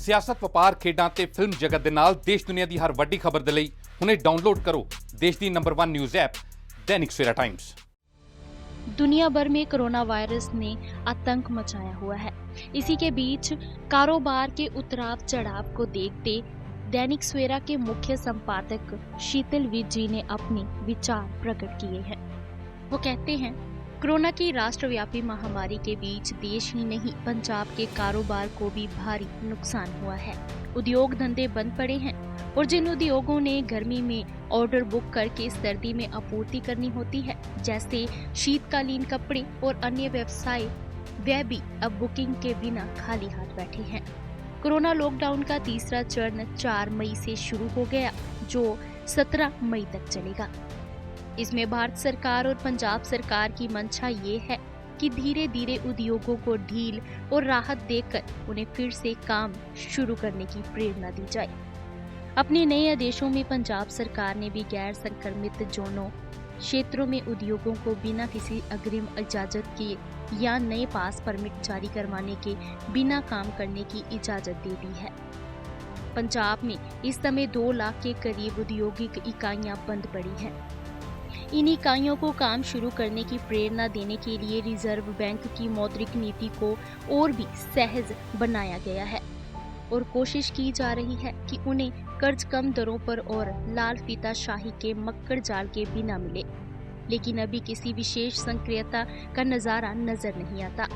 ਸਿਆਸਤ, ਵਪਾਰ, ਖੇਡਾਂ ਤੇ ਫਿਲਮ ਜਗਤ ਦੇ ਨਾਲ ਦੇਸ਼ ਦੁਨੀਆ ਦੀ ਹਰ ਵੱਡੀ ਖਬਰ ਦੇ ਲਈ ਹੁਣੇ डाउनलोड करो देश की number 1 news app Dainik Savera times. दुनिया भर में कोरोना वायरस ने आतंक मचाया हुआ है। इसी के बीच कारोबार के उतराव चढ़ाव को देखते दैनिक सवेरा के मुख्य संपादक शीतल विज जी ने अपने विचार प्रकट किए हैं। वो कहते हैं, कोरोना की राष्ट्रव्यापी महामारी के बीच देश ही नहीं पंजाब के कारोबार को भी भारी नुकसान हुआ है। उद्योग धंधे बंद पड़े हैं और जिन उद्योगों ने गर्मी में ऑर्डर बुक करके सर्दी में आपूर्ति करनी होती है, जैसे शीतकालीन कपड़े और अन्य व्यवसाय, वे भी अब बुकिंग के बिना खाली हाथ बैठे हैं। कोरोना लॉकडाउन का तीसरा चरण 4 मई से शुरू हो गया, जो 17 मई तक चलेगा। इसमें भारत सरकार और पंजाब सरकार की मंशा ये है कि धीरे धीरे उद्योगों को ढील और राहत देकर उन्हें फिर से काम शुरू करने की प्रेरणा दी जाए। अपने नए आदेशों में पंजाब सरकार ने भी गैर संक्रमित जोनों क्षेत्रों में उद्योगों को बिना किसी अग्रिम इजाजत के या नए पास परमिट जारी करवाने के बिना काम करने की इजाजत दे दी है। पंजाब में इस समय 2 लाख के करीब औद्योगिक इकाइयां बंद पड़ी हैं। इन इकाइयों को काम शुरू करने की प्रेरणा देने के लिए रिजर्व बैंक की मौद्रिक नीति को और भी सहज बनाया गया है और कोशिश की जा रही है कि उन्हें कर्ज कम दरों पर और लाल फीताशाही के मक्कड़ जाल के बिना मिले। लेकिन अभी किसी विशेष सक्रियता का नजारा नजर नहीं आता।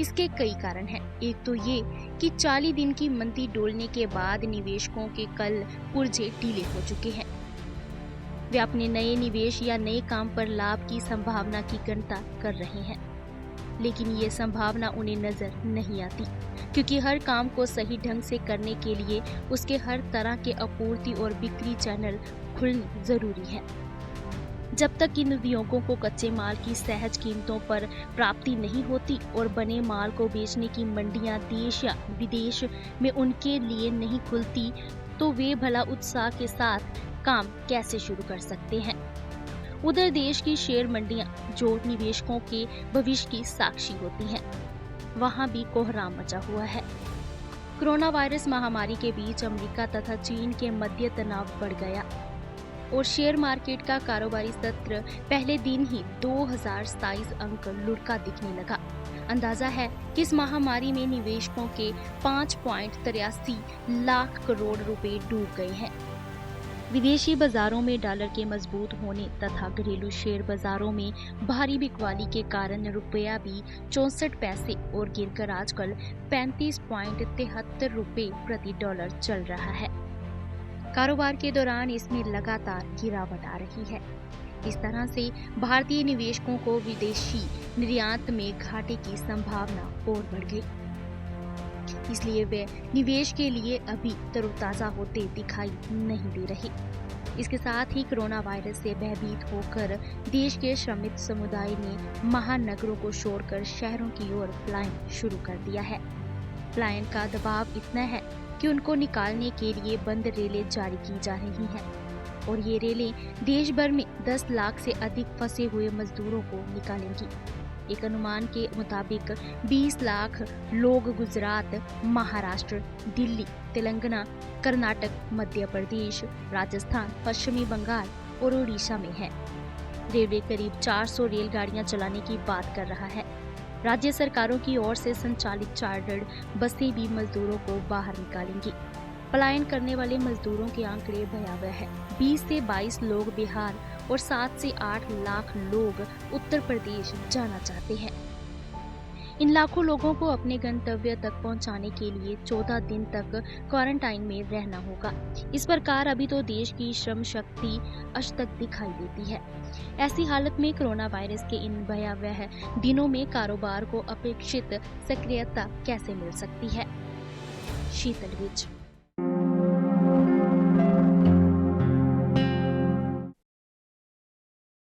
इसके कई कारण हैं। एक तो ये कि 40 दिन की मंदी डोलने के बाद निवेशकों के कल पुर्जे ढीले हो चुके हैं। वे अपने नए निवेश या नए काम पर लाभ की संभावना की गणना कर रहे हैं, लेकिन ये संभावना उन्हें नजर नहीं आती, क्योंकि हर काम को सही ढंग से करने के लिए उसके हर तरह के आपूर्ति और बिक्री चैनल खुलने जरूरी है। जब तक इन उद्योगों को कच्चे माल की सहज कीमतों पर प्राप्ति नहीं होती और बने माल को बेचने की मंडियां देश या विदेश में उनके लिए नहीं खुलती, तो वे भला उत्साह के साथ काम कैसे शुरू कर सकते हैं। उधर देश की शेयर मंडियां, जो निवेशकों के भविष्य की साक्षी होती हैं, वहां भी कोहराम मचा हुआ है। कोरोना वायरस महामारी के बीच अमेरिका तथा चीन के मध्य तनाव बढ़ गया और शेयर मार्केट का कारोबारी सत्र पहले दिन ही 2027 अंक लुढ़का दिखने लगा। अंदाजा है कि इस महामारी में निवेशकों के 5.83 लाख करोड़ रुपए डूब गए हैं। विदेशी बाजारों में डॉलर के मजबूत होने तथा घरेलू शेयर बाजारों में भारी बिकवाली के कारण रुपया भी 64 पैसे और गिरकर आजकल 35.73 रुपए प्रति डॉलर चल रहा है। कारोबार के दौरान इसमें लगातार गिरावट आ रही है। इस तरह से भारतीय निवेशकों को विदेशी निर्यात में घाटे की संभावना और बढ़ गई। इसलिए वे निवेश के लिए अभी तरोताजा होते दिखाई नहीं दे रहे। इसके साथ ही कोरोना वायरस से भयभीत होकर देश के श्रमिक समुदाय ने महानगरों को छोड़कर शहरों की ओर पलायन शुरू कर दिया है। पलायन का दबाव इतना है कि उनको निकालने के लिए बंद रेलें जारी की जा रही हैं और ये रेलें देश भर में 10 लाख से अधिक फंसे हुए मजदूरों को निकालेंगी। एक अनुमान के मुताबिक 20 लाख लोग गुजरात, महाराष्ट्र, दिल्ली, तेलंगाना, कर्नाटक, मध्य प्रदेश, राजस्थान, पश्चिमी बंगाल और उड़ीसा में है। रेलवे करीब 400 रेलगाड़ियां चलाने की बात कर रहा है। राज्य सरकारों की ओर से संचालित चार्टर्ड बसें भी मजदूरों को बाहर निकालेंगी। पलायन करने वाले मजदूरों के आंकड़े भयावह है। 20 से 22 लोग बिहार और 7 से 8 लाख लोग उत्तर प्रदेश जाना चाहते हैं। इन लाखों लोगों को अपने गंतव्य तक पहुंचाने के लिए 14 दिन तक क्वारंटाइन में रहना होगा। इस प्रकार अभी तो देश की श्रम शक्ति अशक्त दिखाई देती है। ऐसी हालत में कोरोना वायरस के इन भयावह दिनों में कारोबार को अपेक्षित सक्रियता कैसे मिल सकती है। शीतल विज।